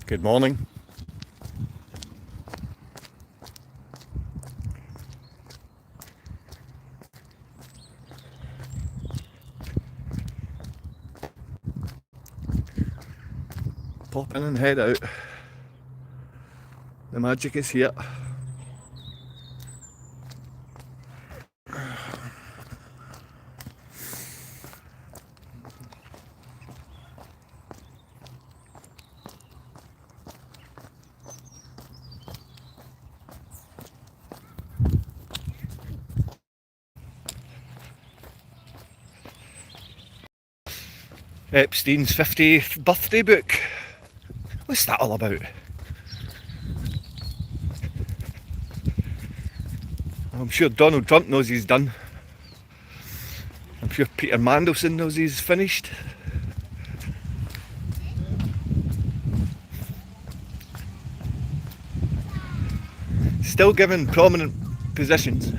Good morning. Pop in and head out. The magic is here. Epstein's 50th birthday book. What's that all about? I'm sure Donald Trump knows he's done. I'm sure Peter Mandelson knows he's finished. Still given prominent positions.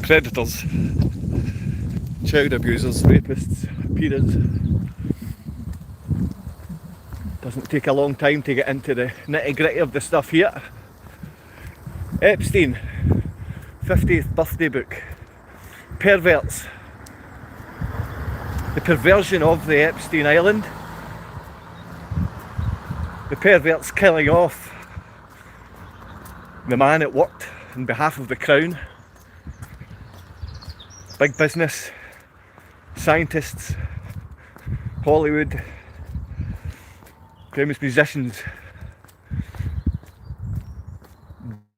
Predators, child abusers, rapists, pedophilia. Doesn't take a long time to get into the nitty gritty of the stuff here. Epstein, 50th birthday book. Perverts. The perversion of the Epstein Island. The perverts killing off the man that worked on behalf of the Crown. Big business, scientists, Hollywood, famous musicians,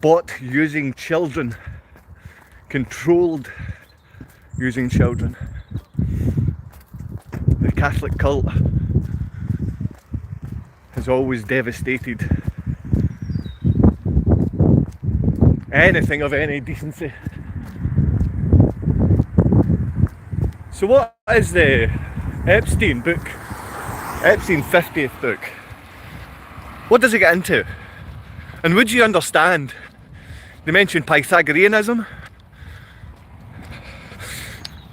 bought using children, controlled using children. The Catholic cult has always devastated anything of any decency. So what is the Epstein book? Epstein 50th book. What does it get into? And would you understand? They mention Pythagoreanism.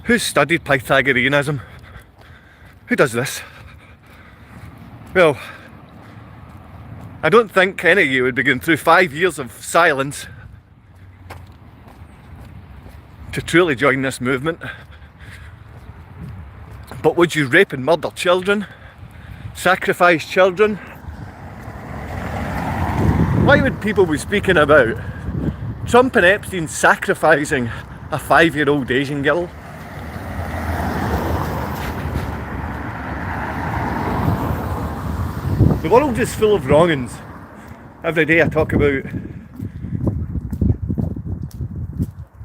Who's studied Pythagoreanism? Who does this? Well, I don't think any of you would be going through 5 years of silence to truly join this movement. But would you rape and murder children? Sacrifice children? Why would people be speaking about Trump and Epstein sacrificing a 5-year-old Asian girl? The world is full of wrongings. Every day I talk about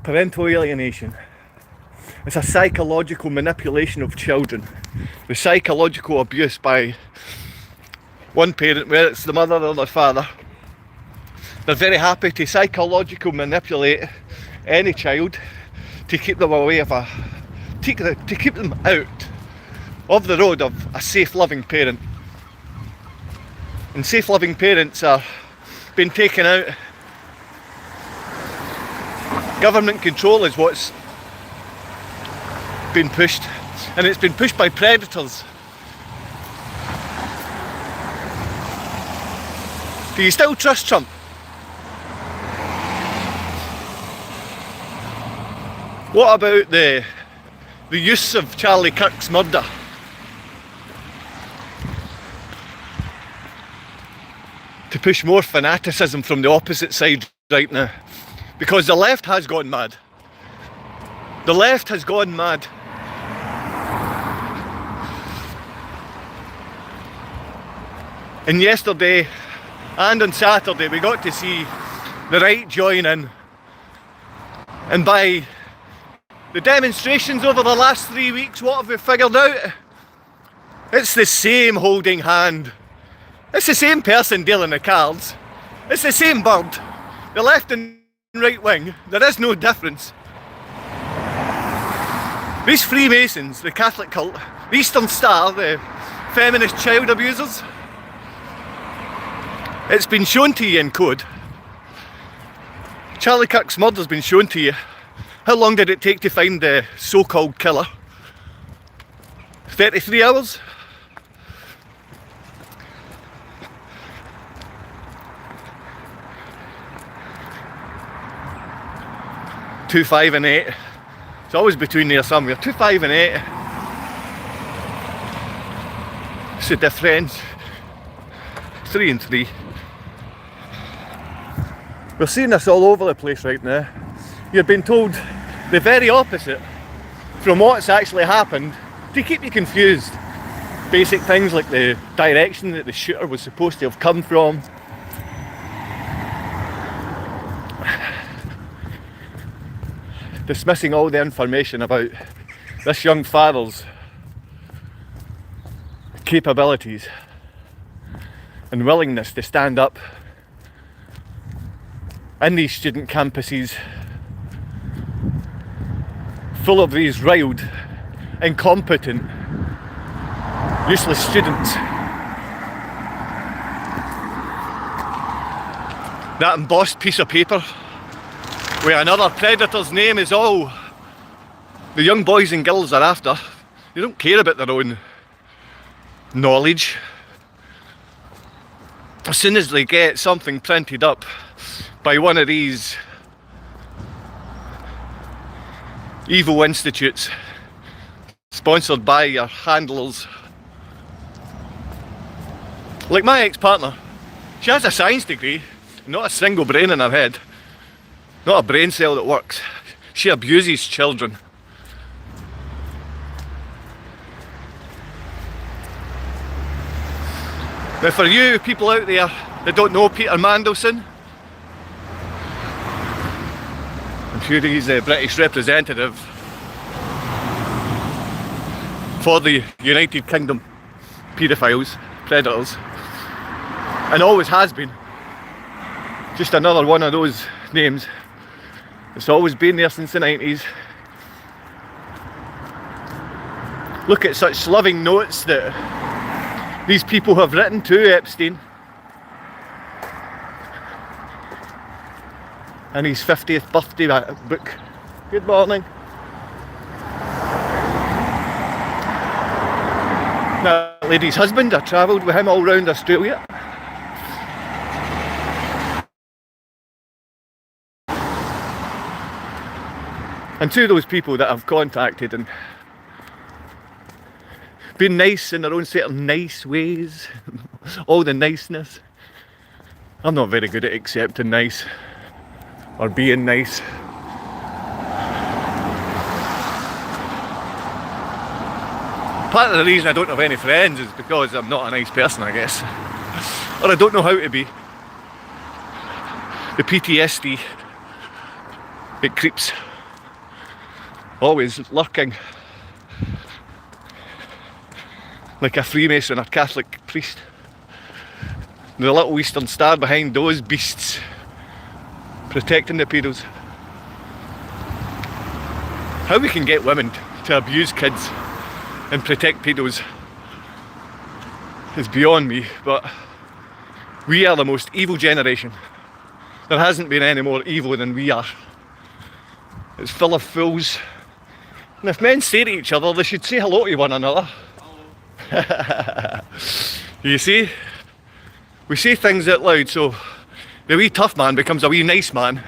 parental alienation. It's a psychological manipulation of children. The psychological abuse by one parent, whether it's the mother or the father. They're very happy to psychologically manipulate any child to keep them away of to keep them out of the road of a safe, loving parent. And safe, loving parents are being taken out. Government control is what's been pushed, and it's been pushed by predators. Do you still trust Trump? What about the use of Charlie Kirk's murder? To push more fanaticism from the opposite side right now. Because the left has gone mad. The left has gone mad. And yesterday and on Saturday we got to see the right join in. And by the demonstrations over the last 3 weeks, what have we figured out? It's the same holding hand. It's the same person dealing the cards. It's the same bird. The left and right wing, there is no difference. These Freemasons, the Catholic cult, the Eastern Star, the feminist child abusers, it's been shown to you in code. Charlie Kirk's murder's been shown to you. How long did it take to find the so-called killer? 33 hours? 2, 5 and 8. It's always between there somewhere. 2, 5 and 8. It's the difference. 3 and 3. We're seeing this all over the place right now. You're being told the very opposite from what's actually happened to keep you confused. Basic things like the direction that the shooter was supposed to have come from. Dismissing all the information about this young father's capabilities and willingness to stand up in these student campuses full of these riled, incompetent, useless students. That embossed piece of paper where another predator's name is all the young boys and girls are after. They don't care about their own knowledge. As soon as they get something printed up by one of these evil institutes sponsored by your handlers, like my ex-partner, she has a science degree, not a single brain in her head, not a brain cell that works. She abuses children. Now for you people out there that don't know Peter Mandelson, I'm sure he's the British representative for the United Kingdom paedophiles, predators, and always has been. Just another one of those names. It's always been there since the 90s. Look at such loving notes that these people have written to Epstein in his 50th birthday book. Good morning. That lady's husband, I travelled with him all round Australia. And to those people that I've contacted and been nice in their own certain nice ways, all the niceness. I'm not very good at accepting nice or being nice. Part of the reason I don't have any friends is because I'm not a nice person, I guess. Or I don't know how to be. The PTSD, it creeps. Always lurking. Like a Freemason or Catholic priest. The little Eastern Star behind those beasts, protecting the pedos. How we can get women to abuse kids and protect pedos is beyond me, but we are the most evil generation. There hasn't been any more evil than we are. It's full of fools. And if men say to each other, they should say hello to one another. You see? We say things out loud, so the wee tough man becomes a wee nice man.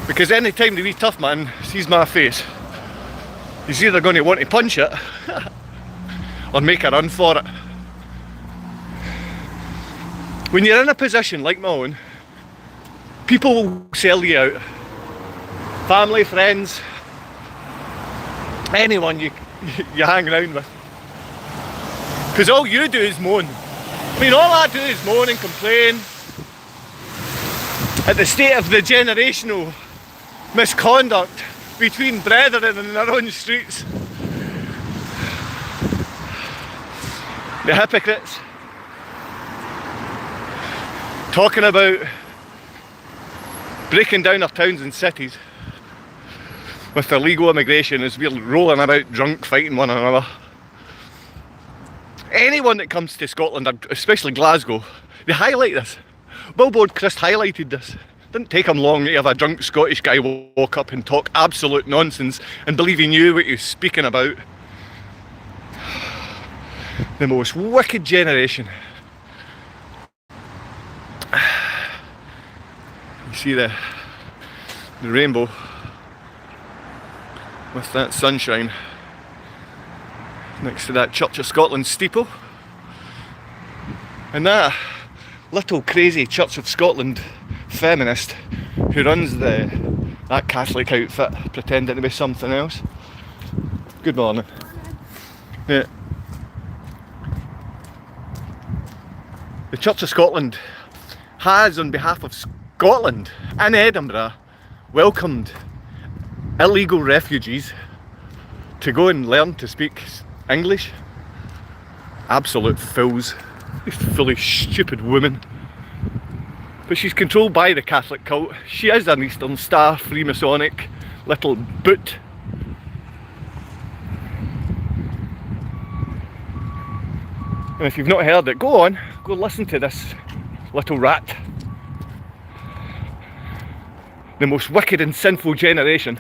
Because any time the wee tough man sees my face, he's either going to want to punch it or make a run for it. When you're in a position like my own, people will sell you out. Family, friends, anyone you hang around with. Because all you do is moan. I mean, all I do is moan and complain at the state of the generational misconduct between brethren in their own streets. The hypocrites. Talking about breaking down our towns and cities with illegal immigration as we're rolling about drunk fighting one another. Anyone that comes to Scotland, especially Glasgow, they highlight this. Billboard Chris highlighted this. Didn't take him long to have a drunk Scottish guy walk up and talk absolute nonsense and believe he knew what he was speaking about. The most wicked generation. see the rainbow with that sunshine next to that Church of Scotland steeple. And that little crazy Church of Scotland feminist who runs that Catholic outfit pretending to be something else. Good morning. Yeah. The Church of Scotland has, on behalf of Scotland and Edinburgh, welcomed illegal refugees to go and learn to speak English. Absolute fools. These foolish, stupid women. But she's controlled by the Catholic cult. She is an Eastern Star Freemasonic little boot. And if you've not heard it, go listen to this little rat. The most wicked and sinful generation.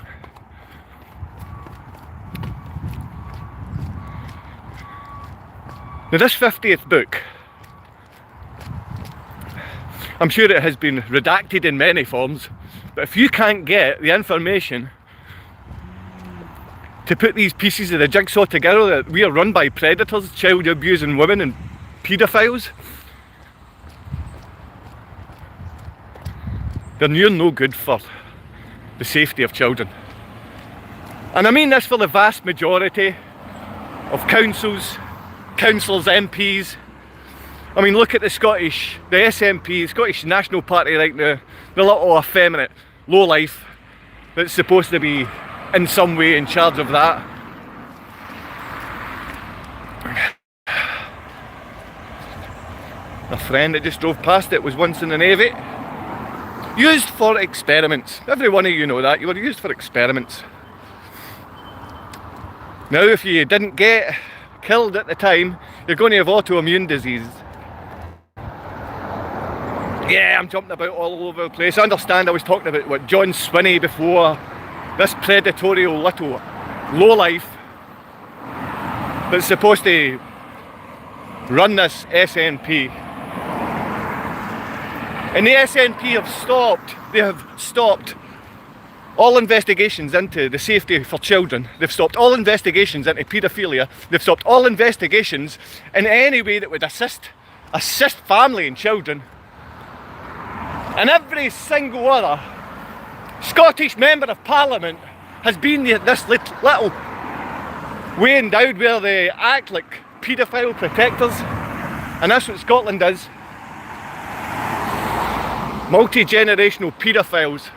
Now this 50th book, I'm sure it has been redacted in many forms, but if you can't get the information to put these pieces of the jigsaw together, that we are run by predators, child abusing women and paedophiles, then you're no good for the safety of children. And I mean this for the vast majority of councillors, MPs. I mean, look at the SNP, Scottish National Party right now, the little effeminate lowlife that's supposed to be in some way in charge of that. A friend that just drove past it was once in the Navy. Used for experiments. Every one of you know that. You were used for experiments. Now if you didn't get killed at the time, you're going to have autoimmune disease. Yeah, I'm jumping about all over the place. I understand I was talking about what John Swinney before, this predatorial little lowlife that's supposed to run this SNP. And the SNP have stopped all investigations into the safety for children. They've stopped all investigations into paedophilia. They've stopped all investigations in any way that would assist family and children. And every single other Scottish Member of Parliament has been this little way endowed where they act like paedophile protectors. And that's what Scotland is. Multi-generational paedophiles.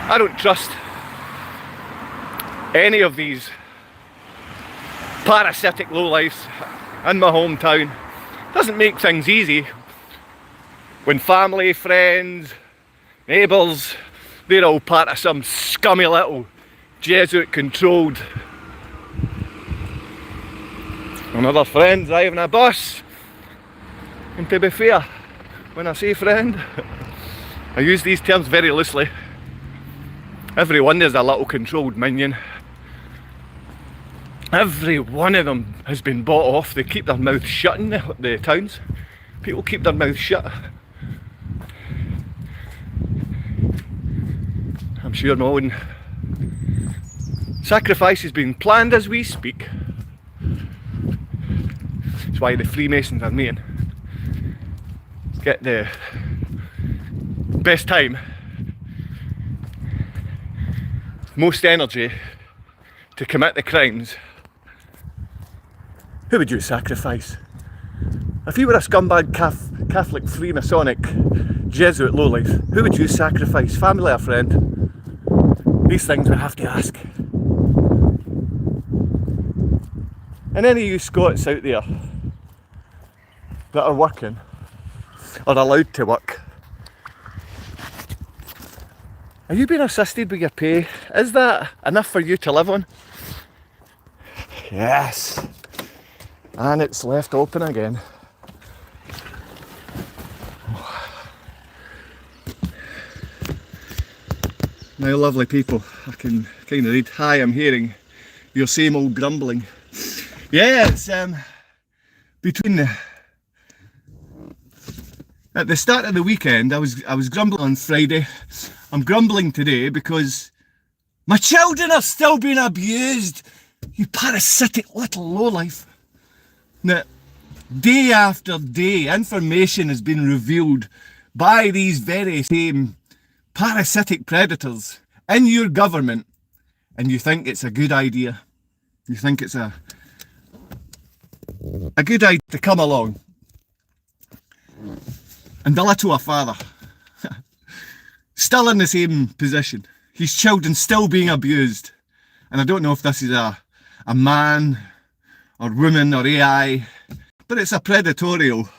I don't trust any of these parasitic lowlifes in my hometown. Doesn't make things easy when family, friends, neighbours, they're all part of some scummy little Jesuit controlled. Another friend driving a bus. And to be fair, when I say friend, I use these terms very loosely. Every one is a little controlled minion. Every one of them has been bought off. They keep their mouth shut in the towns. People keep their mouth shut. I'm sure my own sacrifice is being planned as we speak. That's why the Freemasons are meeting. Get the best time, most energy to commit the crimes. Who would you sacrifice? If you were a scumbag Catholic Freemasonic Jesuit lowlife, who would you sacrifice? Family or friend? These things we have to ask. And any of you Scots out there that are working or allowed to work, are you being assisted with your pay? Is that enough for you to live on? Yes. And it's left open again. Now, lovely people, I can kind of read. Hi, I'm hearing your same old grumbling. Yeah, it's between At the start of the weekend, I was grumbling on Friday. I'm grumbling today because my children are still being abused. You parasitic little lowlife. Now, day after day, information has been revealed by these very same parasitic predators in your government, and you think it's a good idea. You think it's a good idea to come along and belittle a father, still in the same position. His children still being abused. And I don't know if this is a man or woman or AI, but it's a predatorial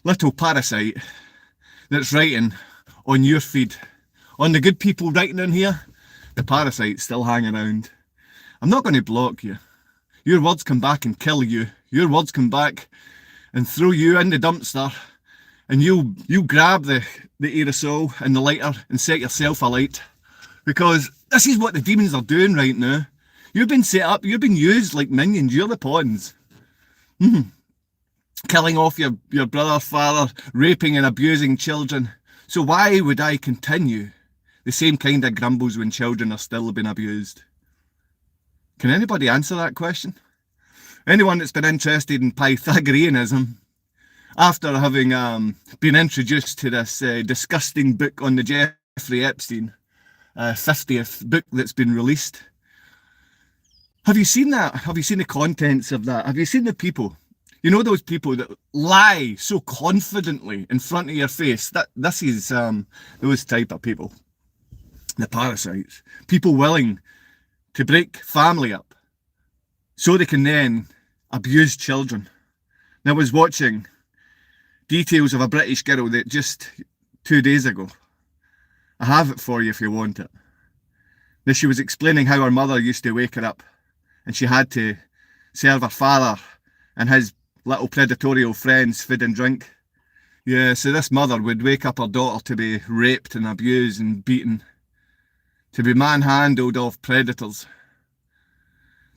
little parasite that's writing on your feed. On the good people writing in here, the parasite's still hanging around. I'm not going to block you. Your words come back and kill you. Your words come back and throw you in the dumpster, and you grab the aerosol and the lighter and set yourself alight. Because this is what the demons are doing right now. You've been set up, you've been used like minions, you're the pawns. Killing off your brother, father, raping and abusing children. So why would I continue the same kind of grumbles when children are still being abused? Can anybody answer that question? Anyone that's been interested in Pythagoreanism, after having been introduced to this disgusting book on the Jeffrey Epstein, 50th book that's been released. Have you seen that? Have you seen the contents of that? Have you seen the people? You know those people that lie so confidently in front of your face? This is those type of people. The parasites. People willing to break family up so they can then abuse children. Now, I was watching details of a British girl that just 2 days ago. I have it for you if you want it. Now, she was explaining how her mother used to wake her up and she had to serve her father and his little predatorial friends food and drink. Yeah, so this mother would wake up her daughter to be raped and abused and beaten, to be manhandled off predators.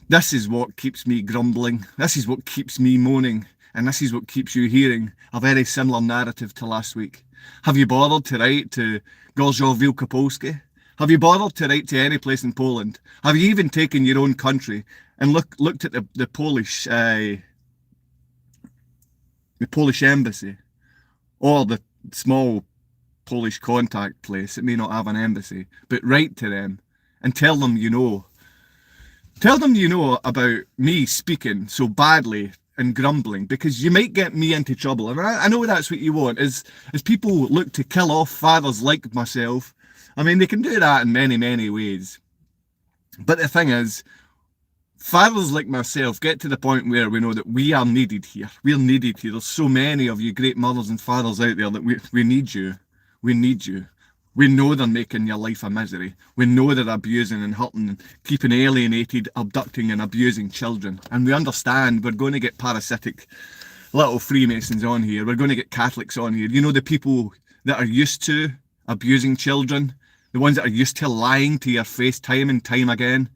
This is what keeps me grumbling. This is what keeps me moaning. And this is what keeps you hearing a very similar narrative to last week. Have you bothered to write to Gorzów Wielkopolski? Have you bothered to write to any place in Poland? Have you even taken your own country and looked at the Polish embassy, or the small Polish contact place that may not have an embassy, but write to them and tell them you know. Tell them you know about me speaking so badly and grumbling, because you might get me into trouble. And I know that's what you want, is people look to kill off fathers like myself. I mean, they can do that in many, many ways. But the thing is, fathers like myself get to the point where we know that we are needed here. We're needed here. There's so many of you great mothers and fathers out there that we need you. We need you. We know they're making your life a misery. We know they're abusing and hurting and keeping alienated, abducting and abusing children. And we understand we're going to get parasitic little Freemasons on here. We're going to get Catholics on here. You know, the people that are used to abusing children, the ones that are used to lying to your face time and time again.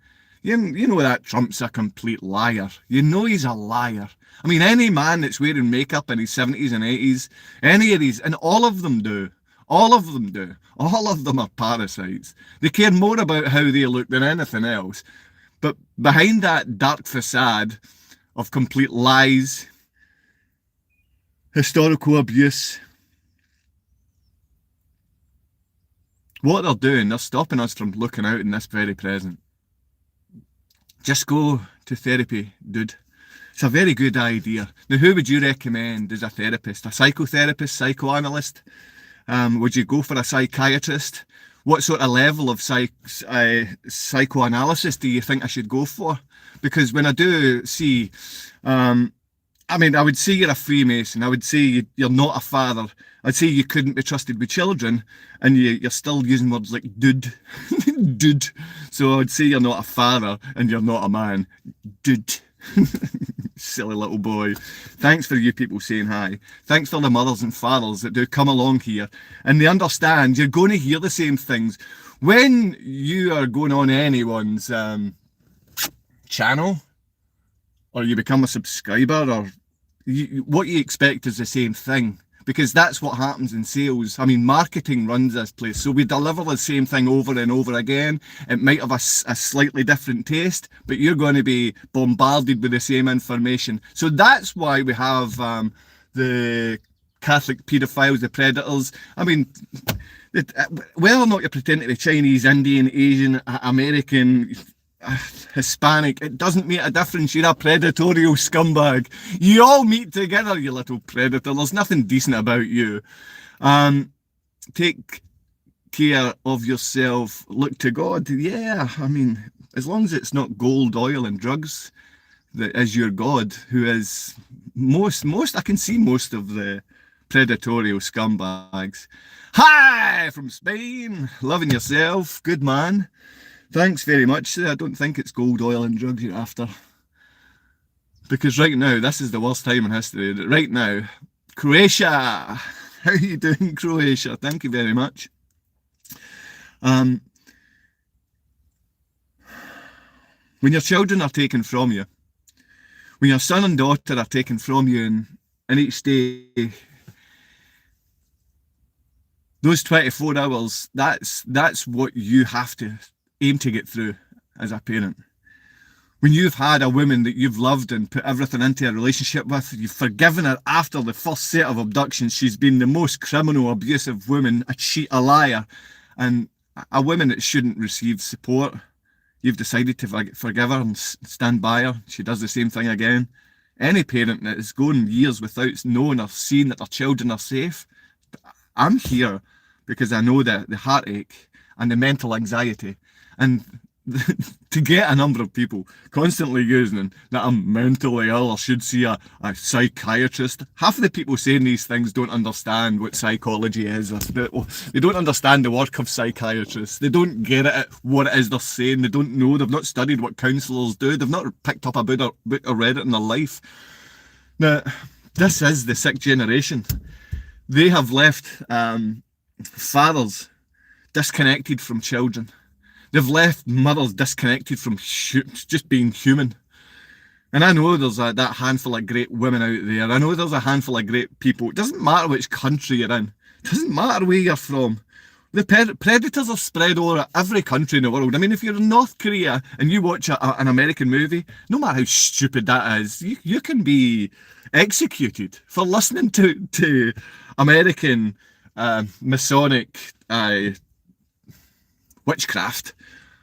You know that Trump's a complete liar. You know he's a liar. I mean, any man that's wearing makeup in his 70s and 80s, any of these, and all of them do. All of them do. All of them are parasites. They care more about how they look than anything else. But behind that dark facade of complete lies, historical abuse, what they're doing, they're stopping us from looking out in this very present. Just go to therapy, dude. It's a very good idea. Now, who would you recommend as a therapist? A psychotherapist, psychoanalyst? Would you go for a psychiatrist? What sort of level of psychoanalysis do you think I should go for? Because when I do see, I would say you're a Freemason. I would say you're not a father. I'd say you couldn't be trusted with children, and you're still using words like dude, dude. So I would say you're not a father and you're not a man, dude. Silly little boy. Thanks for you people saying hi. Thanks for the mothers and fathers that do come along here and they understand you're going to hear the same things when you are going on anyone's channel, or you become a subscriber, or what you expect is the same thing. because that's what happens in sales. I mean, marketing runs this place. So we deliver the same thing over and over again. It might have a slightly different taste, but you're going to be bombarded with the same information. So that's why we have the Catholic paedophiles, the predators. I mean, whether or not you're pretending to be Chinese, Indian, Asian, American, Hispanic, it doesn't make a difference. You're a predatorial scumbag. You all meet together, you little predator. There's nothing decent about you. Take care of yourself. Look to God. Yeah, I mean, as long as it's not gold, oil, and drugs that is your God, who is most. I can see most of the predatorial scumbags. Hi from Spain. Loving yourself. Good man. Thanks very much. I don't think it's gold, oil and drugs you're after. Because right now, this is the worst time in history. Right now, Croatia. How are you doing, Croatia? Thank you very much. When your children are taken from you, when your son and daughter are taken from you in each day, those 24 hours, that's what you have to aim to get through as a parent. When you've had a woman that you've loved and put everything into a relationship with, you've forgiven her after the first set of abductions, she's been the most criminal, abusive woman, a cheat, a liar, and a woman that shouldn't receive support. You've decided to forgive her and stand by her. She does the same thing again. Any parent that is going years without knowing or seeing that their children are safe, I'm here because I know the heartache and the mental anxiety. And to get a number of people constantly using that I'm mentally ill or should see a psychiatrist, half of the people saying these things don't understand what psychology is. They don't understand the work of psychiatrists. They don't get it at what it is they're saying. They don't know. They've not studied what counsellors do. They've not picked up a book or read it in their life. Now, this is the sick generation. They have left fathers disconnected from children. They've left mothers disconnected from just being human. And I know there's that handful of great women out there. I know there's a handful of great people. It doesn't matter which country you're in. It doesn't matter where you're from. The predators are spread over every country in the world. I mean, if you're in North Korea and you watch an American movie, no matter how stupid that is, you can be executed for listening to American Masonic witchcraft,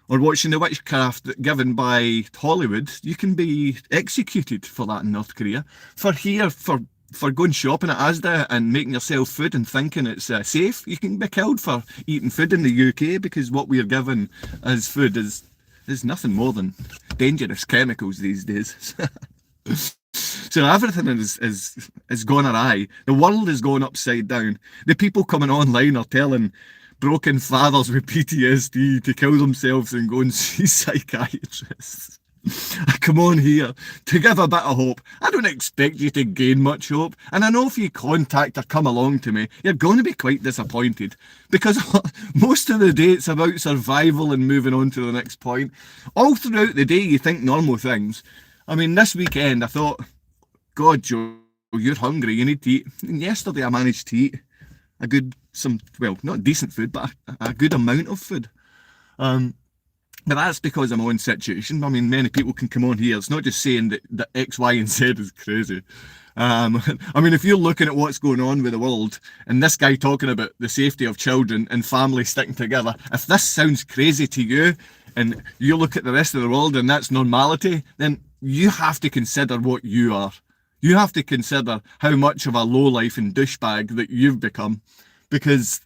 or watching the witchcraft given by Hollywood. You can be executed for that in North Korea. For going shopping at Asda and making yourself food and thinking it's safe, you can be killed for eating food in the UK, because what we're given as food is nothing more than dangerous chemicals these days. So everything is gone awry. The world is going upside down. The people coming online are telling broken fathers with PTSD to kill themselves and go and see psychiatrists. I come on here to give a bit of hope. I don't expect you to gain much hope, and I know if you contact or come along to me, you're going to be quite disappointed, because most of the day it's about survival and moving on to the next point. All throughout the day you think normal things. I mean, this weekend I thought, God, Joe, you're hungry, you need to eat. And yesterday I managed to eat not decent food, but a good amount of food. But that's because of my own situation. I mean, many people can come on here. It's not just saying that X, Y, and Z is crazy. I mean, if you're looking at what's going on with the world, and this guy talking about the safety of children and families sticking together, if this sounds crazy to you, and you look at the rest of the world and that's normality, then you have to consider what you are. You have to consider how much of a lowlife and douchebag that you've become, because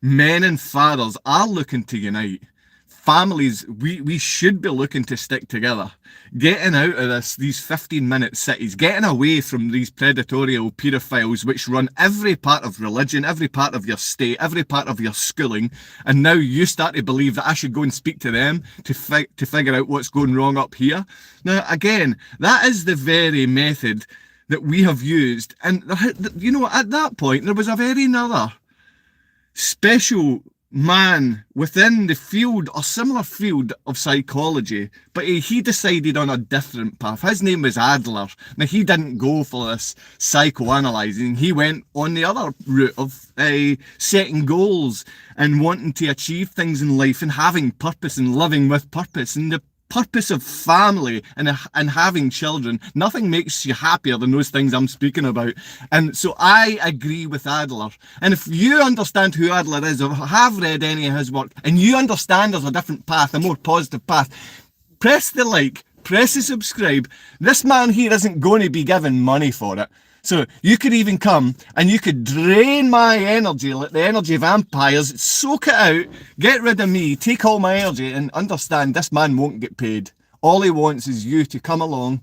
men and fathers are looking to unite. Families, we should be looking to stick together. Getting out of these 15-minute cities, getting away from these predatorial paedophiles which run every part of religion, every part of your state, every part of your schooling, and now you start to believe that I should go and speak to them to figure out what's going wrong up here. Now, again, that is the very method that we have used. And, you know, at that point, there was a very another special man within the field or similar field of psychology, but he decided on a different path. His name was Adler. Now, he didn't go for this psychoanalyzing. He went on the other route of setting goals and wanting to achieve things in life and having purpose and living with purpose. And the purpose of family and having children, nothing makes you happier than those things I'm speaking about. And so I agree with Adler. And if you understand who Adler is or have read any of his work and you understand there's a different path, a more positive path, press the like, press the subscribe. This man here isn't going to be given money for it. So you could even come and you could drain my energy like the energy vampires, soak it out, get rid of me, take all my energy, and understand this man won't get paid. All he wants is you to come along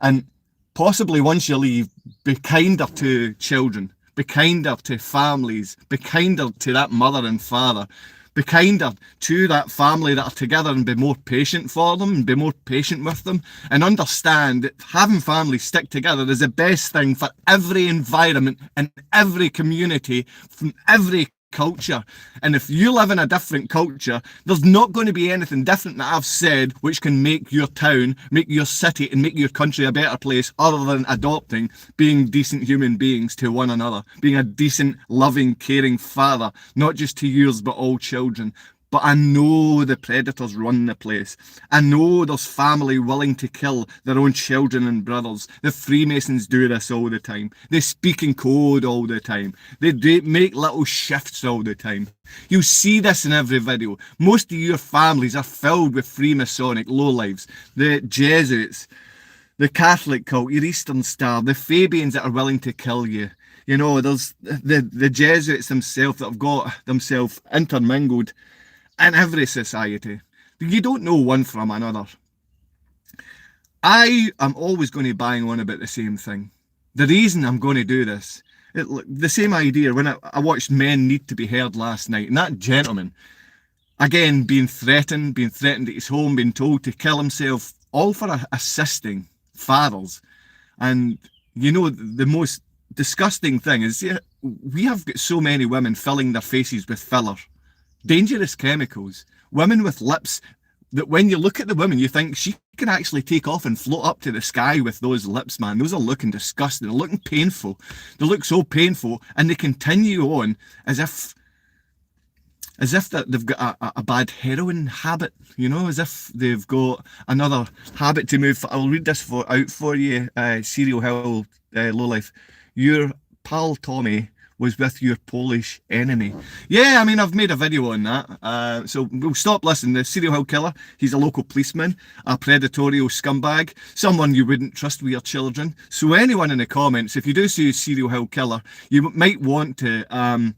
and possibly once you leave, be kinder to children, be kinder to families, be kinder to that mother and father, be kinder to that family that are together and be more patient for them and be more patient with them and understand that having families stick together is the best thing for every environment and every community from every culture. And if you live in a different culture, there's not going to be anything different that I've said which can make your town, make your city and make your country a better place other than adopting, being decent human beings to one another, being a decent, loving, caring father, not just to yours but all children. But I know the predators run the place. I know there's family willing to kill their own children and brothers. The Freemasons do this all the time. They speak in code all the time. They make little shifts all the time. You see this in every video. Most of your families are filled with Freemasonic lowlives. The Jesuits, the Catholic cult, your Eastern Star, the Fabians that are willing to kill you. You know, there's the Jesuits themselves that have got themselves intermingled in every society. You don't know one from another. I am always going to bang on about the same thing. The reason I'm going to do this, the same idea when I watched Men Need to Be Heard last night, and that gentleman, again, being threatened at his home, being told to kill himself, all for assisting fathers. And you know, the most disgusting thing is we have got so many women filling their faces with filler. Dangerous chemicals. Women with lips that when you look at the woman, you think she can actually take off and float up to the sky with those lips, man. Those are looking disgusting. They're looking painful. They look so painful, and they continue on as if they've got a bad heroin habit, you know, as if they've got another habit to move. I'll read this out for you, Serial Hill Lowlife. Your pal Tommy was with your Polish enemy. Yeah, I mean, I've made a video on that. So we'll stop listening. The serial hill killer, he's a local policeman, a predatory scumbag, someone you wouldn't trust with your children. So anyone in the comments, if you do see a serial hill killer, you might want to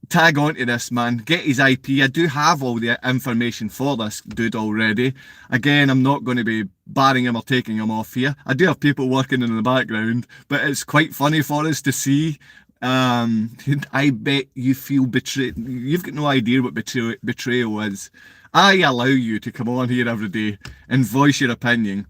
tag onto this man, get his IP. I do have all the information for this dude already. Again, I'm not going to be barring him or taking him off here. I do have people working in the background, but it's quite funny for us to see. I bet you feel betrayed. You've got no idea what betrayal is. I allow you to come on here every day and voice your opinion.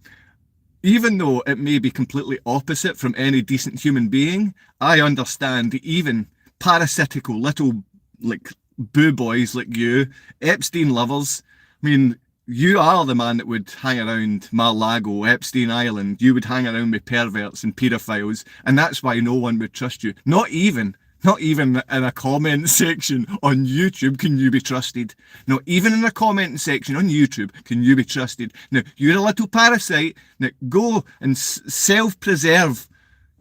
Even though it may be completely opposite from any decent human being, I understand that even parasitical little like boo boys like you, Epstein lovers, I mean, you are the man that would hang around Mar-a-Lago, Epstein Island. You would hang around with perverts and paedophiles, and that's why no one would trust you. Not even in a comment section on YouTube can you be trusted. Not even in a comment section on YouTube can you be trusted. Now, you're a little parasite. Now, go and self-preserve.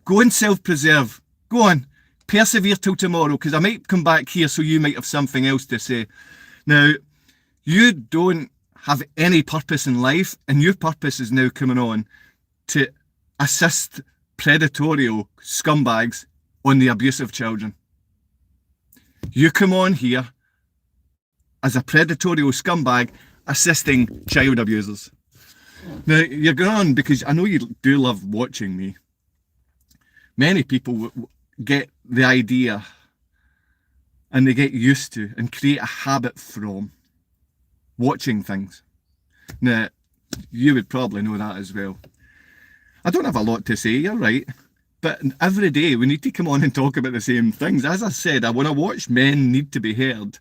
Go and self-preserve. Go on. Persevere till tomorrow, because I might come back here so you might have something else to say. Now, you don't have any purpose in life, and your purpose is now coming on to assist predatory scumbags on the abuse of children. You come on here as a predatory scumbag assisting child abusers. Now, you're going on because I know you do love watching me. Many people get the idea and they get used to and create a habit from watching things. Now, you would probably know that as well. I don't have a lot to say, you're right. But every day we need to come on and talk about the same things. As I said, when I watch Men Need to Be Heard,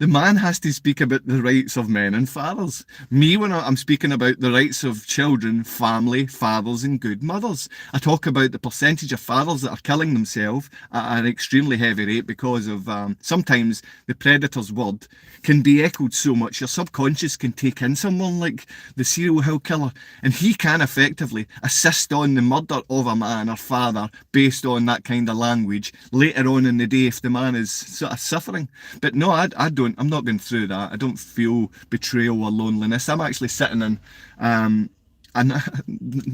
The man has to speak about the rights of men and fathers. Me, when I'm speaking about the rights of children, family, fathers, and good mothers. I talk about the percentage of fathers that are killing themselves at an extremely heavy rate because of sometimes the predator's word can be echoed so much your subconscious can take in someone like the serial hill killer, and he can effectively assist on the murder of a man or father based on that kind of language later on in the day if the man is sort of suffering. But no, I don't. I'm not going through that. I don't feel betrayal or loneliness. I'm actually sitting in, and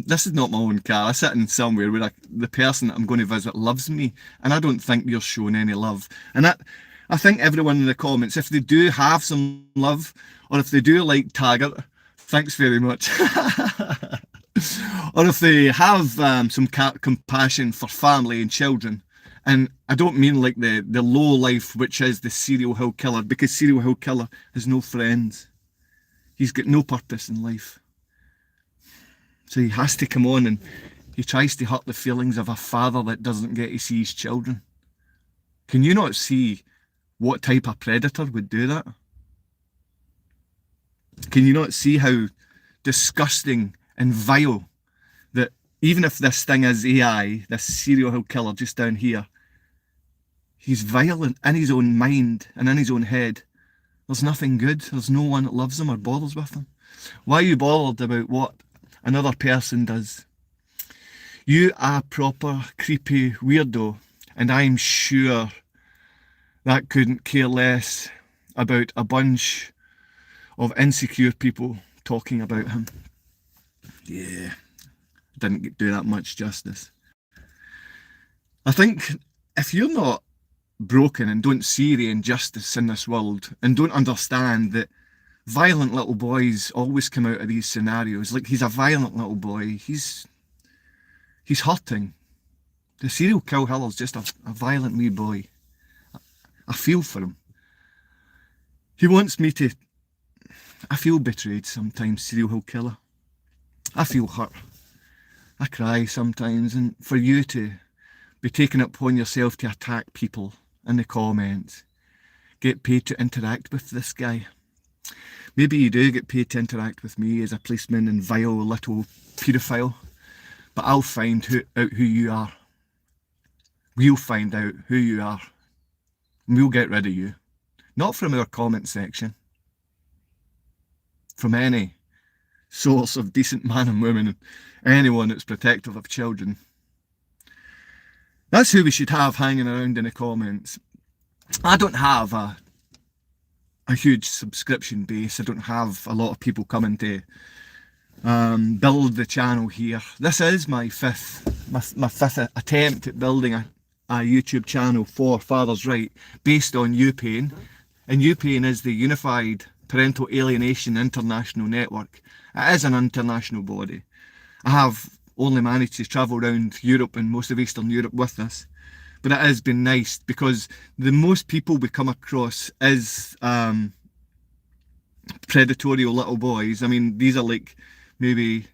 this is not my own car. I sit in somewhere where the person that I'm going to visit loves me, and I don't think you're showing any love. And I think everyone in the comments, if they do have some love, or if they do like Taggart, thanks very much. Or if they have some compassion for family and children, and I don't mean like the low life, which is the serial hill killer, because serial hill killer has no friends. He's got no purpose in life. So he has to come on and he tries to hurt the feelings of a father that doesn't get to see his children. Can you not see what type of predator would do that? Can you not see how disgusting and vile that even if this thing is AI, this serial hill killer just down here, he's violent in his own mind and in his own head. There's nothing good. There's no one that loves him or bothers with him. Why are you bothered about what another person does? You are a proper creepy weirdo, and I'm sure that couldn't care less about a bunch of insecure people talking about him. Yeah, didn't do that much justice. I think if you're not broken and don't see the injustice in this world and don't understand that violent little boys always come out of these scenarios, like he's a violent little boy, he's hurting. The serial killer's just a violent wee boy. I feel for him. He wants me to... I feel betrayed sometimes, serial hill killer. I feel hurt. I cry sometimes, and for you to be taking it upon yourself to attack people in the comments, get paid to interact with this guy. Maybe you do get paid to interact with me as a policeman and vile little paedophile, but I'll find out who you are. We'll find out who you are. And we'll get rid of you. Not from our comment section. From any source of decent man and woman, anyone that's protective of children. That's who we should have hanging around in the comments. I don't have a huge subscription base. I don't have a lot of people coming to build the channel here. This is my fifth attempt at building a YouTube channel for Father's Right based on UPAIN. And UPAIN is the Unified Parental Alienation International Network. It is an international body. I have only managed to travel around Europe and most of Eastern Europe with this, but it has been nice because the most people we come across is predatory little boys. I mean, these are like maybe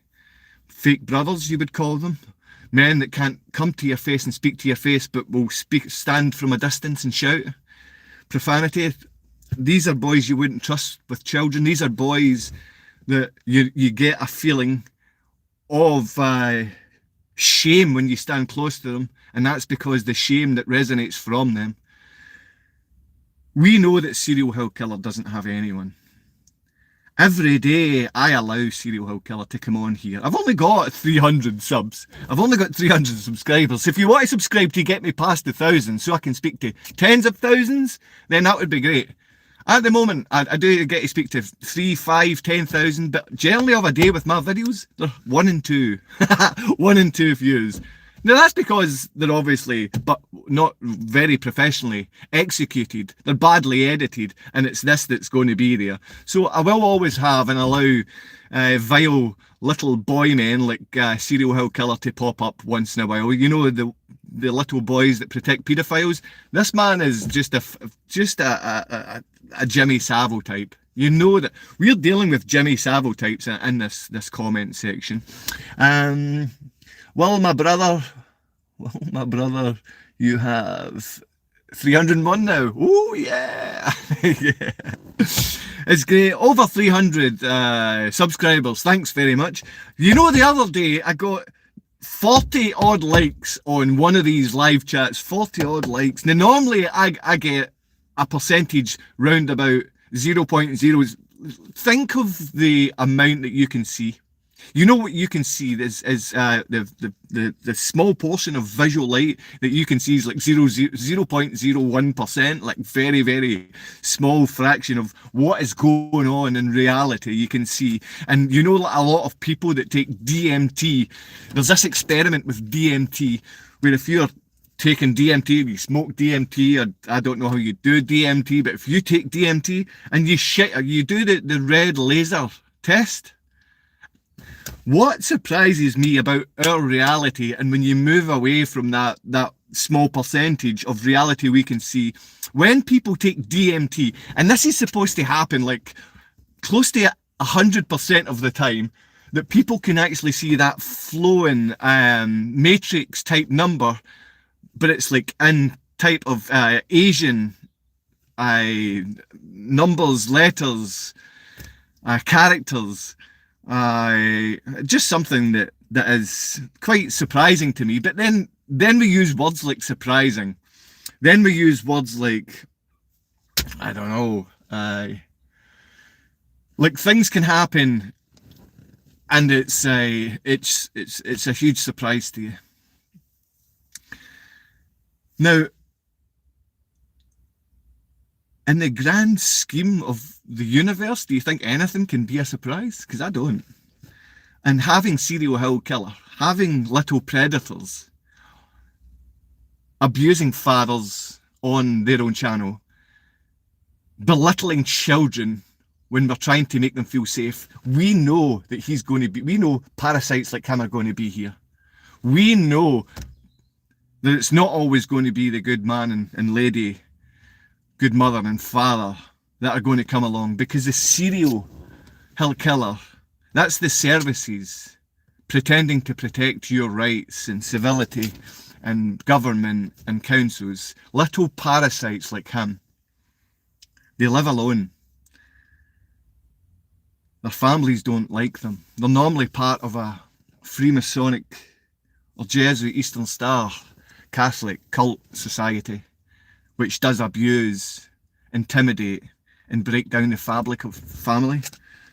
fake brothers, you would call them. Men that can't come to your face and speak to your face, but will stand from a distance and shout profanity. These are boys you wouldn't trust with children. These are boys that you get a feeling of shame when you stand close to them, and that's because the shame that resonates from them. We know that serial hill killer doesn't have anyone. Every day I allow serial hill killer to come on here. I've only got 300 subs. I've only got 300 subscribers. If you want to subscribe to get me past 1,000 so I can speak to tens of thousands, then that would be great. At the moment, I do get to speak to 3, 5, 10,000, but generally of a day with my videos, they're 1 and 2. 1 and 2 views. Now that's because they're obviously, but not very professionally executed. They're badly edited, and it's this that's going to be there. So I will always have and allow vile little boy men like serial hill killer to pop up once in a while. You know, the little boys that protect paedophiles. This man is just a Jimmy Savile type. You know that we're dealing with Jimmy Savile types in this comment section. Well, my brother, you have 301 now. Oh, yeah. Yeah. It's great. Over 300 subscribers. Thanks very much. You know, the other day I got 40 odd likes on one of these live chats. 40 odd likes. Now, normally I get a percentage round about 0.0. Think of the amount that you can see. You know what you can see is the small portion of visual light that you can see is like 0.01%, like very, very small fraction of what is going on in reality you can see. And you know, like a lot of people that take DMT, there's this experiment with DMT where if you're taking DMT, you smoke DMT, or I don't know how you do DMT, but if you take DMT and you do the red laser test. What surprises me about our reality, and when you move away from that small percentage of reality we can see, when people take DMT, and this is supposed to happen like close to 100% of the time, that people can actually see that flowing matrix type number, but it's like in type of Asian numbers, letters, characters. Just something that is quite surprising to me. But then we use words like surprising. Then we use words like, I don't know, like things can happen, and it's a huge surprise to you. Now, in the grand scheme of the universe, do you think anything can be a surprise? Because I don't. And having serial killer, having little predators, abusing fathers on their own channel, belittling children when we're trying to make them feel safe, we know that we know parasites like him are going to be here. We know that it's not always going to be the good man and lady, good mother and father that are going to come along, because the serial killer, that's the services pretending to protect your rights and civility and government and councils. Little parasites like him, they live alone. Their families don't like them. They're normally part of a Freemasonic or Jesuit Eastern Star Catholic cult society, which does abuse, intimidate, and break down the fabric of family.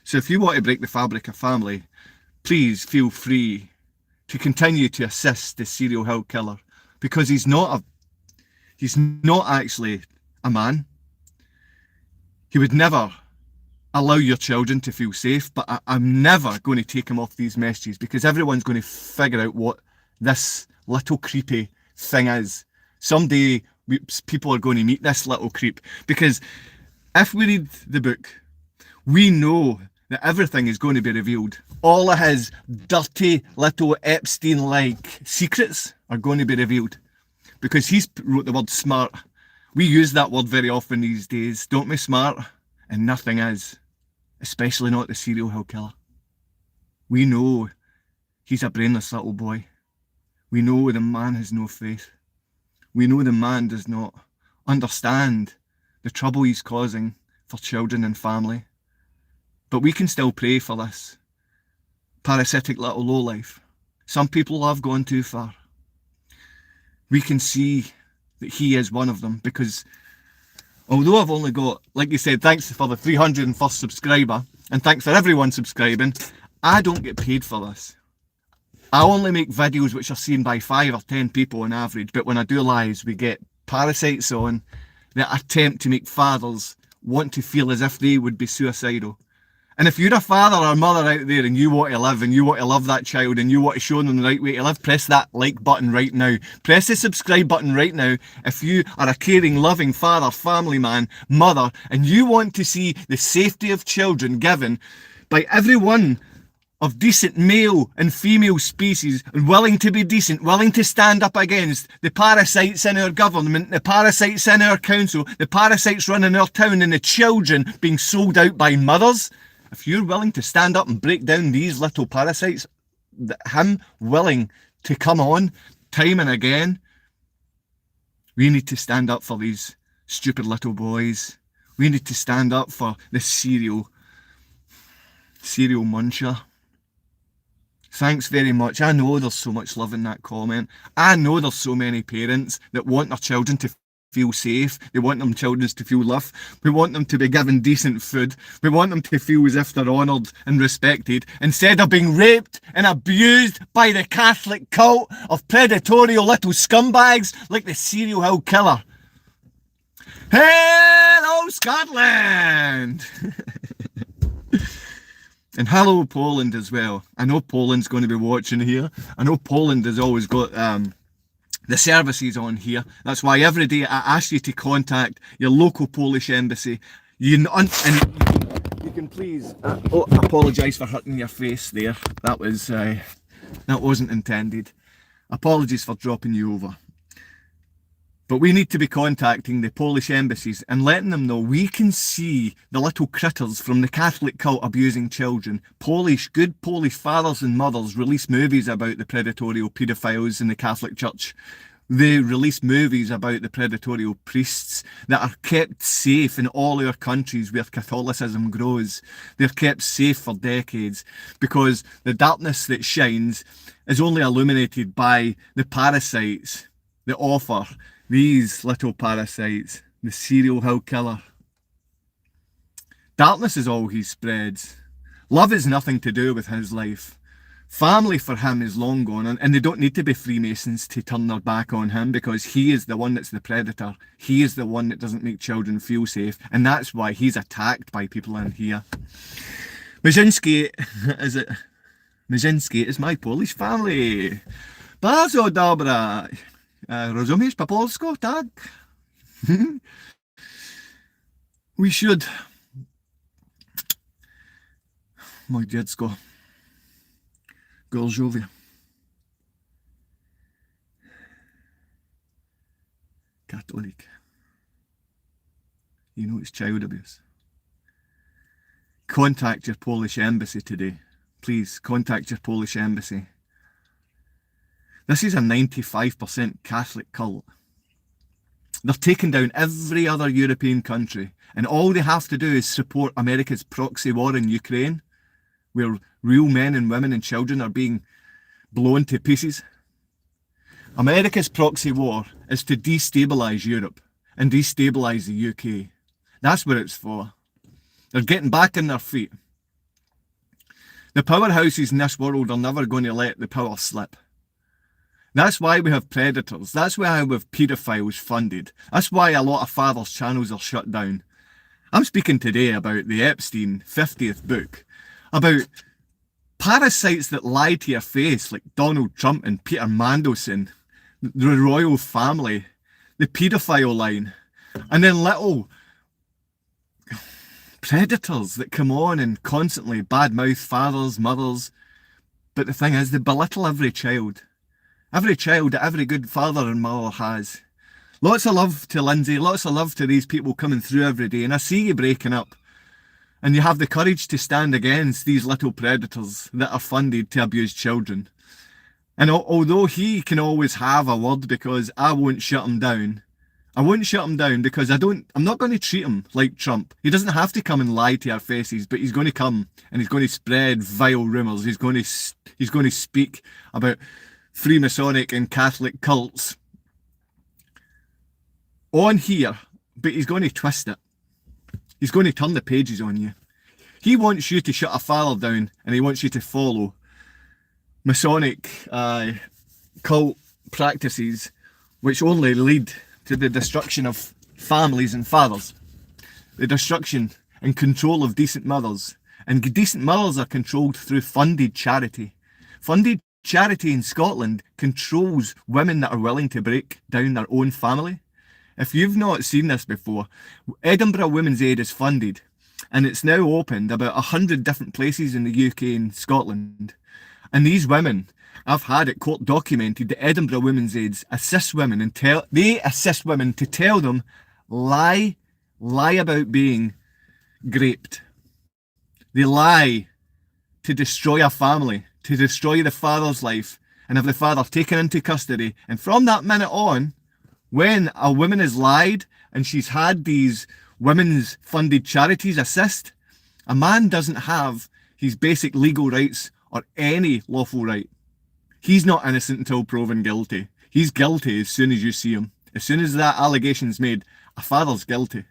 So if you want to break the fabric of family, please feel free to continue to assist the serial killer, because he's not actually a man. He would never allow your children to feel safe, but I'm never going to take him off these messages, because everyone's going to figure out what this little creepy thing is. Someday people are going to meet this little creep, because if we read the book, we know that everything is going to be revealed. All of his dirty little Epstein-like secrets are going to be revealed, because he's wrote the word smart. We use that word very often these days, don't we? Smart, and nothing is, especially not the serial killer. We know he's a brainless little boy. We know the man has no faith. We know the man does not understand the trouble he's causing for children and family. But we can still pray for this parasitic little lowlife. Some people have gone too far. We can see that he is one of them, because although I've only got, like you said, thanks for the 301st subscriber, and thanks for everyone subscribing, I don't get paid for this. I only make videos which are seen by 5 or 10 people on average, but when I do lives, we get parasites on that attempt to make fathers want to feel as if they would be suicidal. And if you're a father or mother out there and you want to live, and you want to love that child, and you want to show them the right way to live, press that like button right now. Press the subscribe button right now if you are a caring, loving father, family man, mother, and you want to see the safety of children given by everyone of decent male and female species, and willing to be decent, willing to stand up against the parasites in our government, the parasites in our council, the parasites running our town, and the children being sold out by mothers. If you're willing to stand up and break down these little parasites, him willing to come on time and again, We need to stand up for these stupid little boys. We need to stand up for the serial muncher. Thanks very much. I know there's so much love in that comment. I know there's so many parents that want their children to feel safe. They want them children to feel loved. We want them to be given decent food. We want them to feel as if they're honoured and respected, instead of being raped and abused by the Catholic cult of predatory little scumbags like the serial hill killer. Hello, Scotland! And hello, Poland as well. I know Poland's going to be watching here. I know Poland has always got the services on here. That's why every day I ask you to contact your local Polish embassy. You can please. Apologise for hurting your face there. That wasn't intended. Apologies for dropping you over. But we need to be contacting the Polish embassies and letting them know we can see the little critters from the Catholic cult abusing children. Good Polish fathers and mothers release movies about the predatory paedophiles in the Catholic Church. They release movies about the predatory priests that are kept safe in all our countries where Catholicism grows. They're kept safe for decades because the darkness that shines is only illuminated by the parasites that offer these little parasites, the serial hill killer. Darkness is all he spreads. Love has nothing to do with his life. Family for him is long gone, and they don't need to be Freemasons to turn their back on him, because he is the one that's the predator. He is the one that doesn't make children feel safe, and that's why he's attacked by people in here. Mężczyński is my Polish family. Bardzo dobra. Rozumiesz po polsku, tak? We should. Moje dziecko. Golżowie. Catholic. You know it's child abuse. Contact your Polish embassy today. Please contact your Polish embassy. This is a 95% Catholic cult. They're taking down every other European country, and all they have to do is support America's proxy war in Ukraine, where real men and women and children are being blown to pieces. America's proxy war is to destabilise Europe and destabilise the UK. That's what it's for. They're getting back on their feet. The powerhouses in this world are never going to let the power slip. That's why we have predators. That's why we have paedophiles funded. That's why a lot of fathers' channels are shut down. I'm speaking today about the Epstein 50th book, about parasites that lie to your face like Donald Trump and Peter Mandelson, the royal family, the paedophile line, and then little predators that come on and constantly badmouth fathers, mothers. But the thing is, they belittle every child. Every child that every good father and mother has. Lots of love to Lindsay, lots of love to these people coming through every day, and I see you breaking up. And you have the courage to stand against these little predators that are funded to abuse children. And although he can always have a word, because I won't shut him down. I won't shut him down because I'm not going to treat him like Trump. He doesn't have to come and lie to our faces, but he's going to come and he's going to spread vile rumours. He's going to speak about Freemasonic and Catholic cults on here, but he's going to twist it. He's going to turn the pages on you. He wants you to shut a father down, and he wants you to follow Masonic cult practices, which only lead to the destruction of families and fathers, the destruction and control of decent mothers. And decent mothers are controlled through funded charity. Funded charity in Scotland controls women that are willing to break down their own family. If you've not seen this before, Edinburgh Women's Aid is funded, and it's now opened about 100 different places in the UK and Scotland. And these women, I've had it court documented that Edinburgh Women's Aid assist women and they assist women to tell them lie about being raped. They lie to destroy a family, to destroy the father's life, and have the father taken into custody. And from that minute on, When a woman has lied and she's had these women's funded charities assist, a man doesn't have his basic legal rights or any lawful right. He's not innocent until proven guilty. He's guilty as soon as you see him. As soon as that allegation's made, a father's guilty.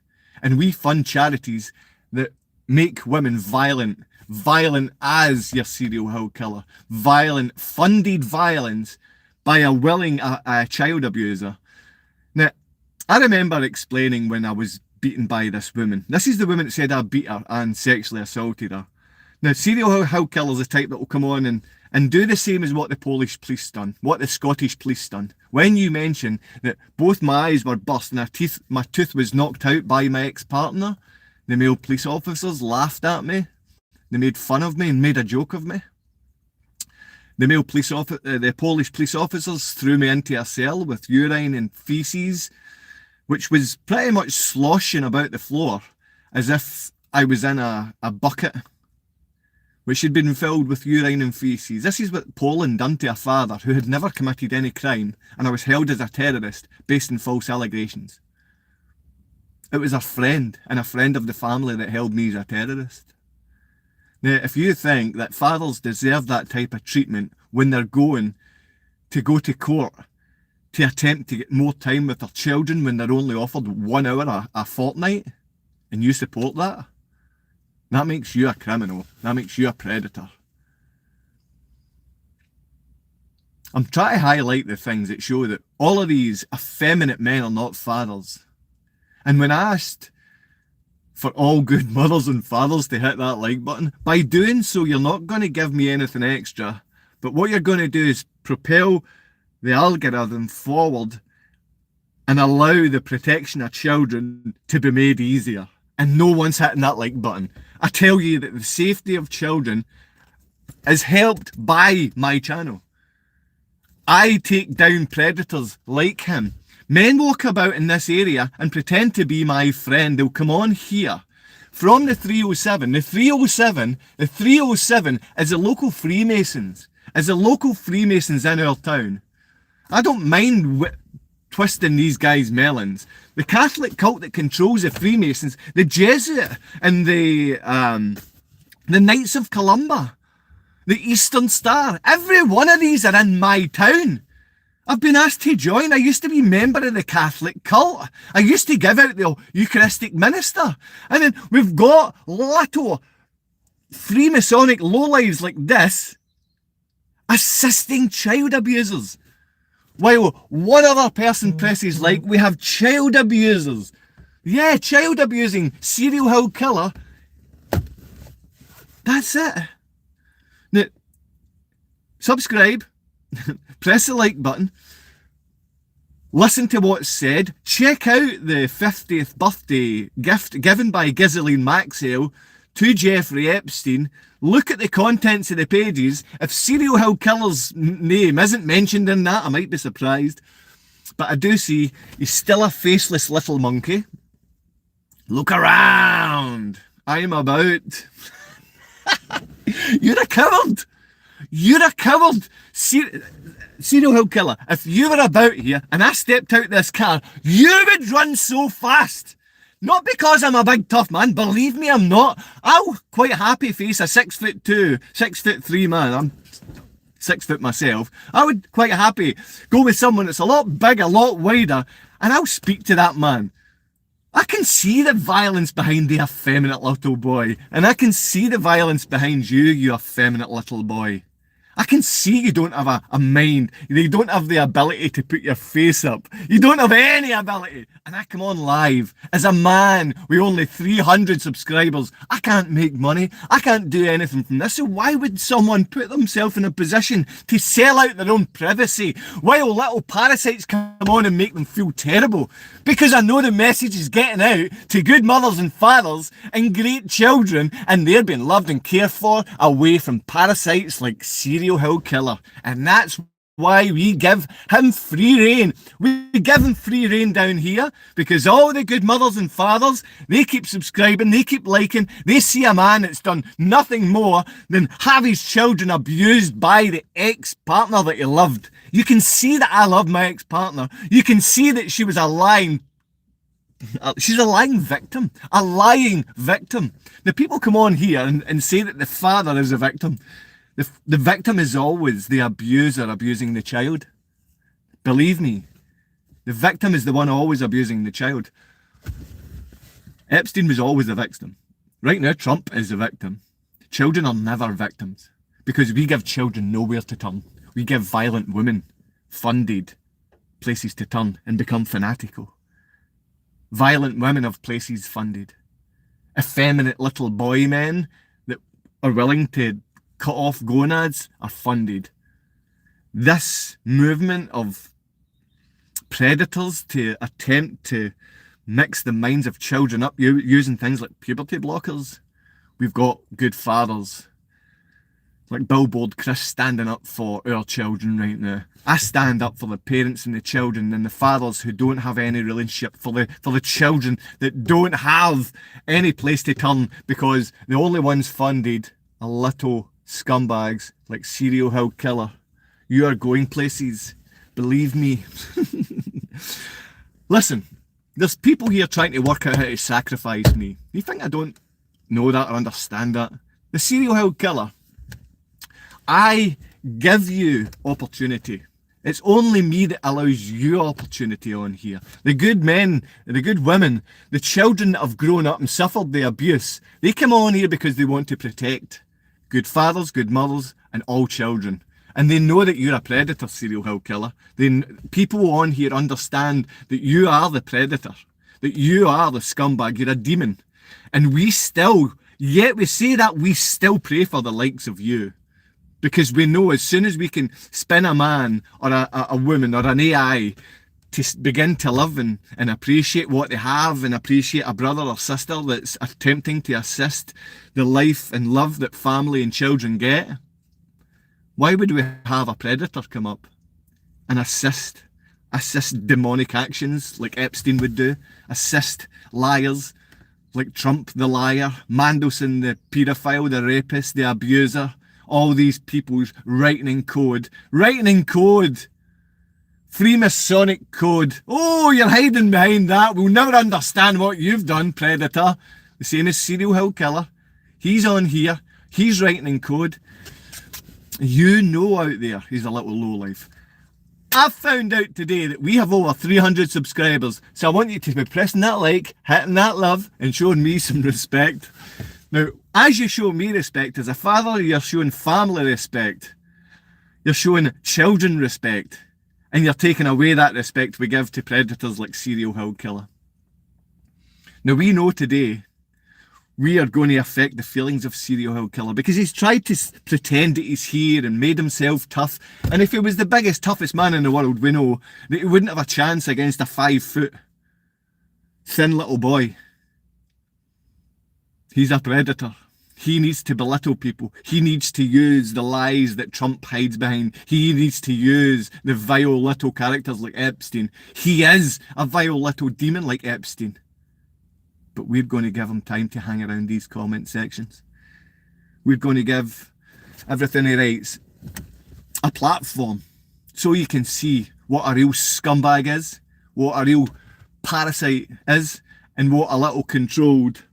And we fund charities that make women violent. Violent as your serial killer. Violent, funded violence by a willing child abuser. Now, I remember explaining when I was beaten by this woman. This is the woman that said I beat her and sexually assaulted her. Now, serial killers are the type that will come on and do the same as what the Polish police done, what the Scottish police done. When you mention that both my eyes were burst and my tooth was knocked out by my ex-partner, the male police officers laughed at me. They made fun of me and made a joke of me. The Polish police officers threw me into a cell with urine and feces, which was pretty much sloshing about the floor as if I was in a bucket which had been filled with urine and feces. This is what Poland done to a father who had never committed any crime, and I was held as a terrorist based on false allegations. It was a friend and a friend of the family that held me as a terrorist. Now, if you think that fathers deserve that type of treatment when they're going to court to attempt to get more time with their children when they're only offered 1 hour a fortnight, and you support that, that makes you a criminal. That makes you a predator. I'm trying to highlight the things that show that all of these effeminate men are not fathers. And when asked for all good mothers and fathers to hit that like button, by doing so, you're not going to give me anything extra. But what you're going to do is propel the algorithm forward and allow the protection of children to be made easier. And no one's hitting that like button. I tell you that the safety of children is helped by my channel. I take down predators like him. Men walk about in this area and pretend to be my friend. They'll come on here from the 307. The 307 is the local Freemasons. Is the local Freemasons in our town. I don't mind twisting these guys' melons. The Catholic cult that controls the Freemasons, the Jesuit and the Knights of Columbia, the Eastern Star, every one of these are in my town. I've been asked to join. I used to be a member of the Catholic cult. I used to give out the Eucharistic minister. And then we've got little Freemasonic lowlives like this assisting child abusers. While one other person presses like, we have child abusers. Yeah, child abusing, serial killer. That's it. Now, subscribe, press the like button, listen to what's said, check out the 50th birthday gift given by Ghislaine Maxwell to Jeffrey Epstein. Look at the contents of the pages. If serial killer's name isn't mentioned in that, I might be surprised. But I do see he's still a faceless little monkey. Look around. I'm about. You're a coward. You're a coward. Serial killer. If you were about here and I stepped out this car, you would run so fast. Not because I'm a big tough man, believe me, I'm not. I'll quite happy face a 6'2", 6'3" man. I'm 6 foot myself. I would quite happy go with someone that's a lot bigger, a lot wider, and I'll speak to that man. I can see the violence behind the effeminate little boy, and I can see the violence behind you, you effeminate little boy. I can see you don't have a mind. You don't have the ability to put your face up. You don't have any ability. And I come on live as a man with only 300 subscribers. I can't make money. I can't do anything from this. So why would someone put themselves in a position to sell out their own privacy while little parasites come on and make them feel terrible? Because I know the message is getting out to good mothers and fathers and great children, and they're being loved and cared for away from parasites like serial killer. And that's why we give him free rein. We give him free rein down here because all the good mothers and fathers, they keep subscribing, they keep liking, they see a man that's done nothing more than have his children abused by the ex-partner that he loved. You can see that I love my ex-partner. You can see that she's a lying victim. A lying victim. The people come on here and say that the father is a victim. The victim is always the abuser abusing the child. Believe me, the victim is the one always abusing the child. Epstein was always the victim. Right now, Trump is the victim. Children are never victims because we give children nowhere to turn. We give violent women funded places to turn and become fanatical. Violent women have places funded. Effeminate little boy men that are willing to cut off gonads are funded. This movement of predators to attempt to mix the minds of children up using things like puberty blockers. We've got good fathers like Billboard Chris standing up for our children right now. I stand up for the parents and the children and the fathers who don't have any relationship, for the children that don't have any place to turn because the only ones funded are little scumbags like serial hill killer. You are going places, believe me. Listen, there's people here trying to work out how to sacrifice me. You think I don't know that or understand that? The serial hill killer, I give you opportunity. It's only me that allows you opportunity on here. The good men, the good women, the children that have grown up and suffered the abuse, they come on here because they want to protect good fathers, good mothers, and all children. And they know that you're a predator, serial hill killer. People on here understand that you are the predator, that you are the scumbag, you're a demon. And we still, yet we say that, we still pray for the likes of you. Because we know as soon as we can spin a man or a woman or an AI to begin to love and appreciate what they have and appreciate a brother or sister that's attempting to assist the life and love that family and children get, why would we have a predator come up and assist demonic actions like Epstein would do, assist liars like Trump the liar, Mandelson the paedophile, the rapist, the abuser, all these people's writing in code, Freemasonic code. Oh, you're hiding behind that. We'll never understand what you've done, predator. The same as serial hill killer. He's on here. He's writing in code. You know out there he's a little lowlife. I've found out today that we have over 300 subscribers. So I want you to be pressing that like, hitting that love, and showing me some respect. Now, as you show me respect as a father, you're showing family respect. You're showing children respect. And you're taking away that respect we give to predators like serial hill killer. Now we know today we are going to affect the feelings of serial hill killer because he's tried to pretend that he's here and made himself tough. And if he was the biggest, toughest man in the world, we know that he wouldn't have a chance against a 5-foot thin little boy. He's a predator. He needs to belittle people. He needs to use the lies that Trump hides behind. He needs to use the vile little characters like Epstein. He is a vile little demon like Epstein. But we're going to give him time to hang around these comment sections. We're going to give everything he writes a platform so you can see what a real scumbag is, what a real parasite is, and what a little controlled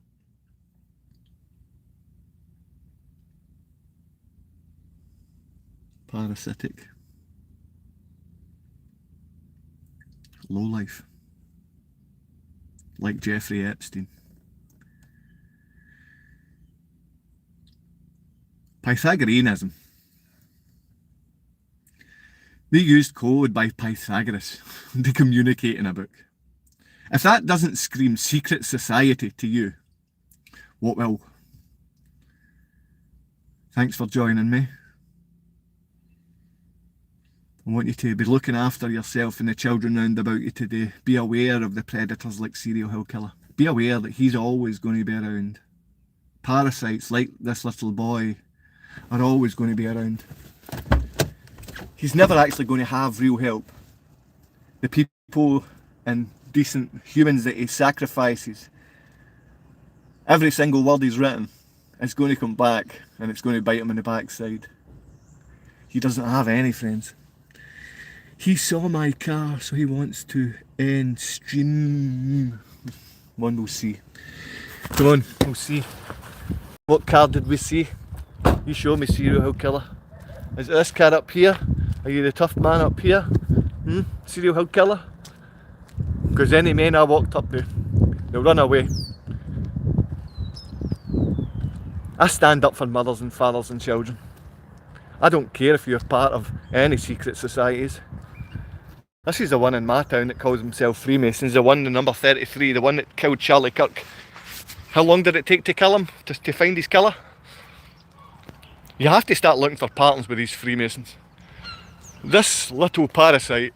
parasitic lowlife like Jeffrey Epstein. Pythagoreanism. They used code by Pythagoras to communicate in a book. If that doesn't scream secret society to you, what will? Thanks for joining me. I want you to be looking after yourself and the children round about you today. Be aware of the predators like serial hill killer. Be aware that he's always going to be around. Parasites like this little boy are always going to be around. he's never actually going to have real help. The people and decent humans that he sacrifices, every single word he's written is going to come back and it's going to bite him in the backside. He doesn't have any friends. He saw my car, so he wants to end stream. One, we'll see. Come on, we'll see. What car did we see? You show me, serial killer. Is it this car up here? Are you the tough man up here? Serial killer? Because any men I walked up to, they'll run away. I stand up for mothers and fathers and children. I don't care if you're part of any secret societies. This is the one in my town that calls himself Freemasons, the one, the number 33, the one that killed Charlie Kirk. How long did it take to kill him, to find his killer? You have to start looking for patterns with these Freemasons. This little parasite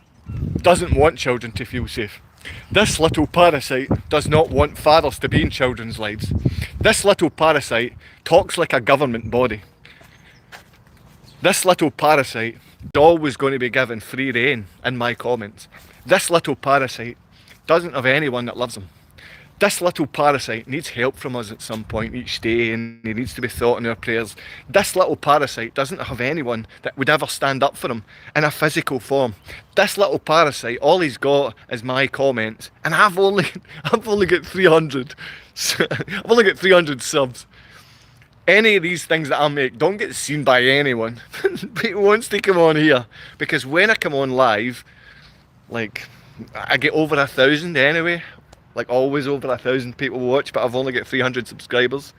doesn't want children to feel safe. This little parasite does not want fathers to be in children's lives. This little parasite talks like a government body. This little parasite is always going to be given free rein in my comments. This little parasite doesn't have anyone that loves him. This little parasite needs help from us at some point each day, and he needs to be thought in our prayers. This little parasite doesn't have anyone that would ever stand up for him in a physical form. This little parasite, all he's got is my comments, and I've only got 300. I've only got 300 subs. Any of these things that I make don't get seen by anyone. But he wants to come on here because when I come on live, like, I get over 1,000 anyway. Like, always over 1,000 people watch, but I've only got 300 subscribers.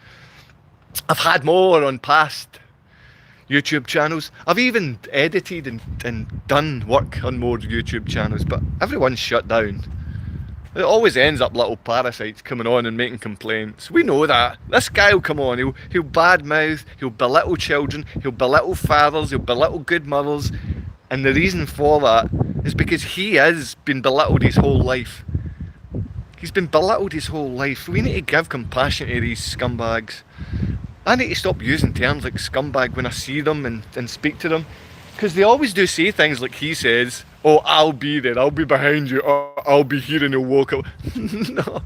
I've had more on past YouTube channels. I've even edited and done work on more YouTube channels, but everyone's shut down. It always ends up little parasites coming on and making complaints. We know that. This guy will come on, he'll badmouth, he'll belittle children, he'll belittle fathers, he'll belittle good mothers. And the reason for that is because he has been belittled his whole life. He's been belittled his whole life. We need to give compassion to these scumbags. I need to stop using terms like scumbag when I see them and speak to them. Because they always do say things like he says, oh, I'll be there, I'll be behind you, or I'll be here and he'll walk out. No,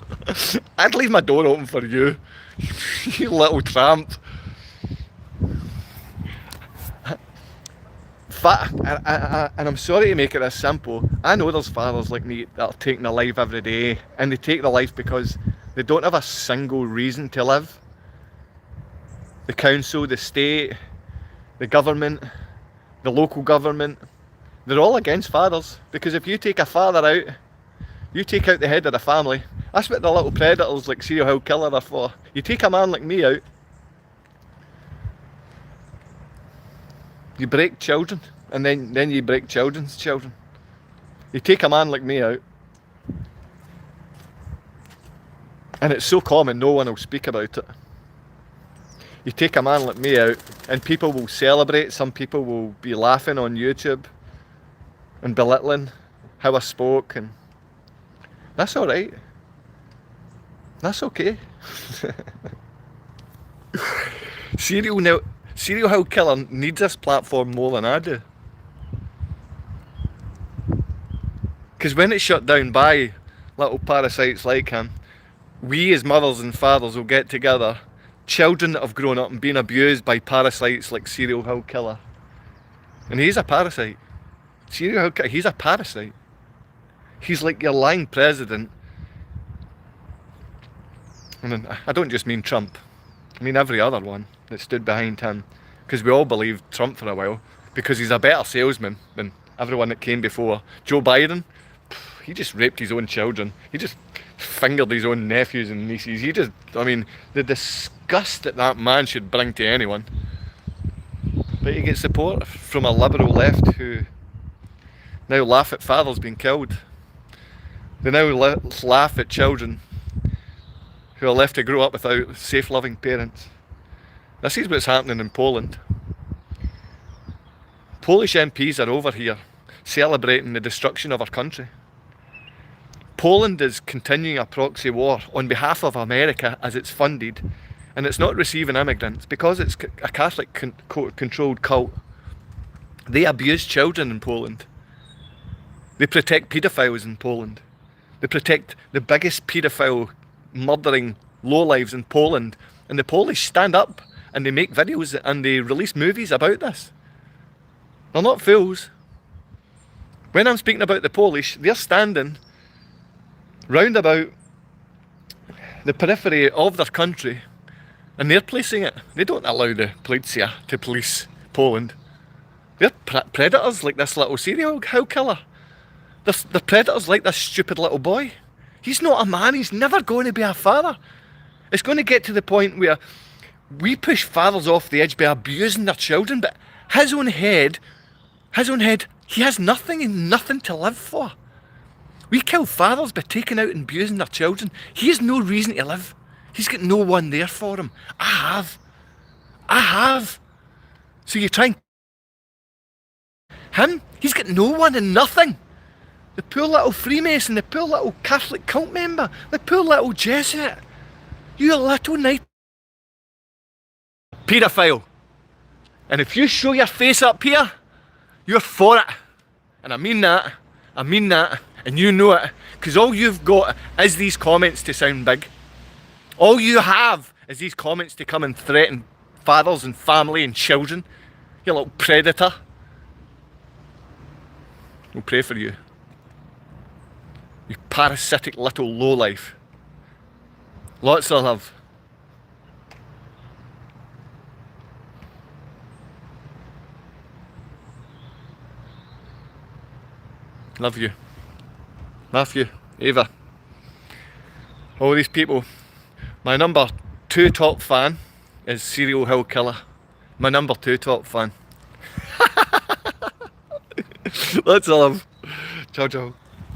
I'd leave my door open for you, you little tramp. And I'm sorry to make it this simple. I know there's fathers like me that are taking their life every day, and they take their life because they don't have a single reason to live. The council, the state, the government, the local government, they're all against fathers, because if you take a father out, you take out the head of the family. That's what the little predators like serial killer are for. You take a man like me out, you break children, and then you break children's children. You take a man like me out, and it's so common no one will speak about it. You take a man like me out, and people will celebrate. Some people will be laughing on YouTube and belittling how I spoke, and that's alright. That's okay. Serial killer needs this platform more than I do. Because when it's shut down by little parasites like him, we as mothers and fathers will get together, children that have grown up and been abused by parasites like serial killer. And he's a parasite. Serial killer, he's a parasite. He's like your lying president. And I don't just mean Trump. I mean every other one that stood behind him. Because we all believed Trump for a while. Because he's a better salesman than everyone that came before. Joe Biden, he just raped his own children. He just fingered his own nephews and nieces. The disgust that man should bring to anyone. But he gets support from a liberal left who now laugh at fathers being killed. They now laugh at children who are left to grow up without safe, loving parents. This is what's happening in Poland. Polish MPs are over here celebrating the destruction of our country. Poland is continuing a proxy war on behalf of America as it's funded, and it's not receiving immigrants because it's a Catholic controlled cult. They abuse children in Poland. They protect paedophiles in Poland. They protect the biggest paedophile murdering lowlives in Poland. And the Polish stand up and they make videos and they release movies about this. They're not fools. When I'm speaking about the Polish, they're standing round about the periphery of their country and they're policing it. They don't allow the policia to police Poland. They're predators like this little serial killer. They're predators like this stupid little boy. He's not a man, he's never going to be a father. It's going to get to the point where we push fathers off the edge by abusing their children, but his own head, he has nothing and nothing to live for. We kill fathers by taking out and abusing their children. He has no reason to live. He's got no one there for him. I have. So you try and him, he's got no one and nothing. The poor little Freemason, the poor little Catholic cult member, the poor little Jesuit. You little night paedophile. And if you show your face up here, you're for it. And I mean that, and you know it, because all you've got is these comments to sound big. All you have is these comments to come and threaten fathers and family and children. You little predator. We'll pray for you. You parasitic little lowlife. Lots of love. Love you. Matthew, Ava. All these people. My number 2 top fan is Serial Hill Killer. My number 2 top fan. Lots of love. Ciao, ciao.